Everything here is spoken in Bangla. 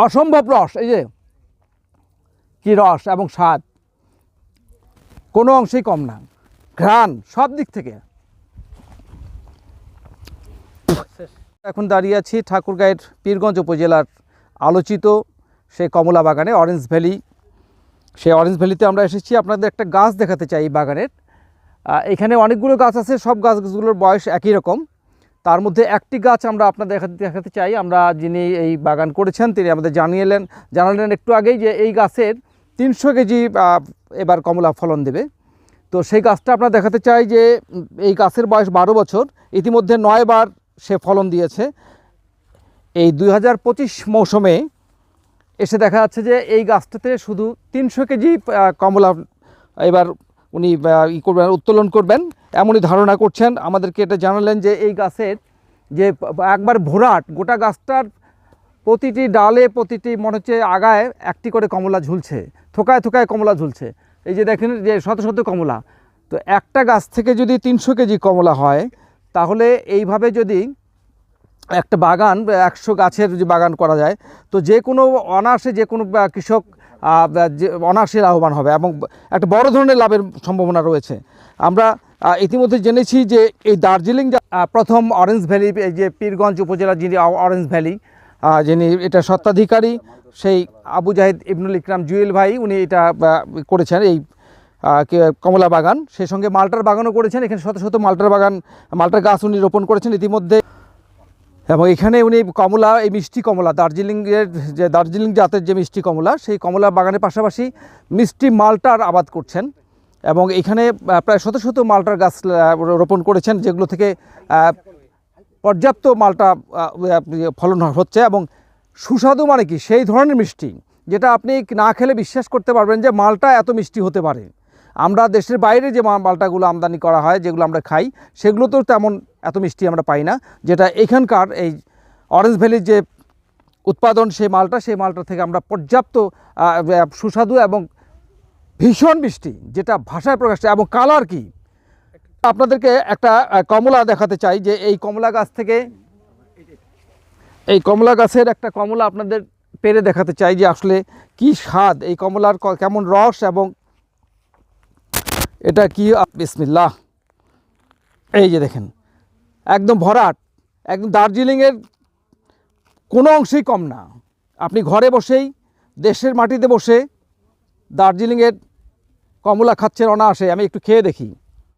অসম্ভব রস, এই যে কি রস এবং স্বাদ, কোনো অংশেই কম না, ঘ্রাণ সব দিক থেকে। এখন দাঁড়িয়ে আছি ঠাকুরগাঁয়ের পীরগঞ্জ উপজেলার আলোচিত সেই কমলা বাগানে, অরেঞ্জ ভ্যালি। সেই অরেঞ্জ ভ্যালিতে আমরা এসেছি আপনাদের একটা গাছ দেখাতে চাই এই বাগানের। এখানে অনেকগুলো গাছ আছে, সব গাছগুলোর বয়স একই রকম। তার মধ্যে একটি গাছ আমরা আপনাদের দেখাতে চাই। আমরা যিনি এই বাগান করেছেন তিনি আমাদের জানালেন একটু আগেই যে এই গাছের 300 কেজি এবার কমলা ফলন দেবে। তো সেই গাছটা আপনারা দেখাতে চাই যে এই গাছের বয়স 12 বছর, ইতিমধ্যে 9 বার সে ফলন দিয়েছে। এই 2025 মৌসুমে এসে দেখা যাচ্ছে যে এই গাছটাতে শুধু 300 কেজি কমলা এবার উনি উত্তোলন করবেন এমনই ধারণা করছেন। আমাদেরকে এটা জানালেন যে এই গাছের যে একবার ভরাট, গোটা গাছটার প্রতিটি ডালে প্রতিটি মনে হচ্ছে আগায় একটি করে কমলা ঝুলছে, থোকায় থোকায় কমলা ঝুলছে। এই যে দেখেন যে শত শত কমলা। তো একটা গাছ থেকে যদি 300 কেজি কমলা হয়, তাহলে এইভাবে যদি একটা বাগান 100 গাছের যদি বাগান করা যায়, তো যে কোনো অনায়াসে যে কোনো কৃষক অনায়াসে লাভবান হবে এবং একটা বড় ধরনের লাভের সম্ভাবনা রয়েছে। আমরা ইতিমধ্যে জেনেছি যে এই দার্জিলিং প্রথম অরেঞ্জ ভ্যালি, এই যে পীরগঞ্জ উপজেলার যিনি অরেঞ্জ ভ্যালি যিনি এটা স্বত্বাধিকারী, সেই আবু জাহিদ ইবনুল ইকরাম জুয়েল ভাই, উনি এটা করেছেন এই কমলা বাগান। সেই সঙ্গে মাল্টার বাগানও করেছেন। এখানে শত শত মাল্টার গাছ উনি রোপণ করেছেন ইতিমধ্যে। এবং এখানে উনি কমলা, এই মিষ্টি কমলা, দার্জিলিং জাতের যে মিষ্টি কমলা, সেই কমলা বাগানের পাশাপাশি মিষ্টি মাল্টার আবাদ করছেন। এবং এখানে প্রায় শত শত মাল্টার গাছ রোপণ করেছেন, যেগুলো থেকে পর্যাপ্ত মাল্টা ফলন হচ্ছে। এবং সুস্বাদু মানে কি, সেই ধরনের মিষ্টি যেটা আপনি না খেলে বিশ্বাস করতে পারবেন যে মালটা এত মিষ্টি হতে পারে। আমরা দেশের বাইরে যে মালটাগুলো আমদানি করা হয়, যেগুলো আমরা খাই, সেগুলো তো তেমন এত মিষ্টি আমরা পাই না। যেটা এখানকার এই অরেঞ্জ ভ্যালির যে উৎপাদন, সেই মালটা থেকে আমরা পর্যাপ্ত সুস্বাদু এবং ভীষণ মিষ্টি, যেটা ভাষায় প্রকাশ। এবং কালার কি, আপনাদেরকে একটা কমলা দেখাতে চাই যে এই কমলা গাছ থেকে, এই কমলা গাছের একটা কমলা আপনাদের পেরে দেখাতে চাই যে আসলে কি স্বাদ, এই কমলার কেমন রস, এবং এটা কি, বিসমিল্লাহ। এই যে দেখেন একদম ভরাট, একদম দার্জিলিংয়ের কোনো অংশেই কম না। আপনি ঘরে বসেই, দেশের মাটিতে বসে দার্জিলিংয়ের কমলা খাচ্ছেন অনায়াসে। আমি একটু খেয়ে দেখি।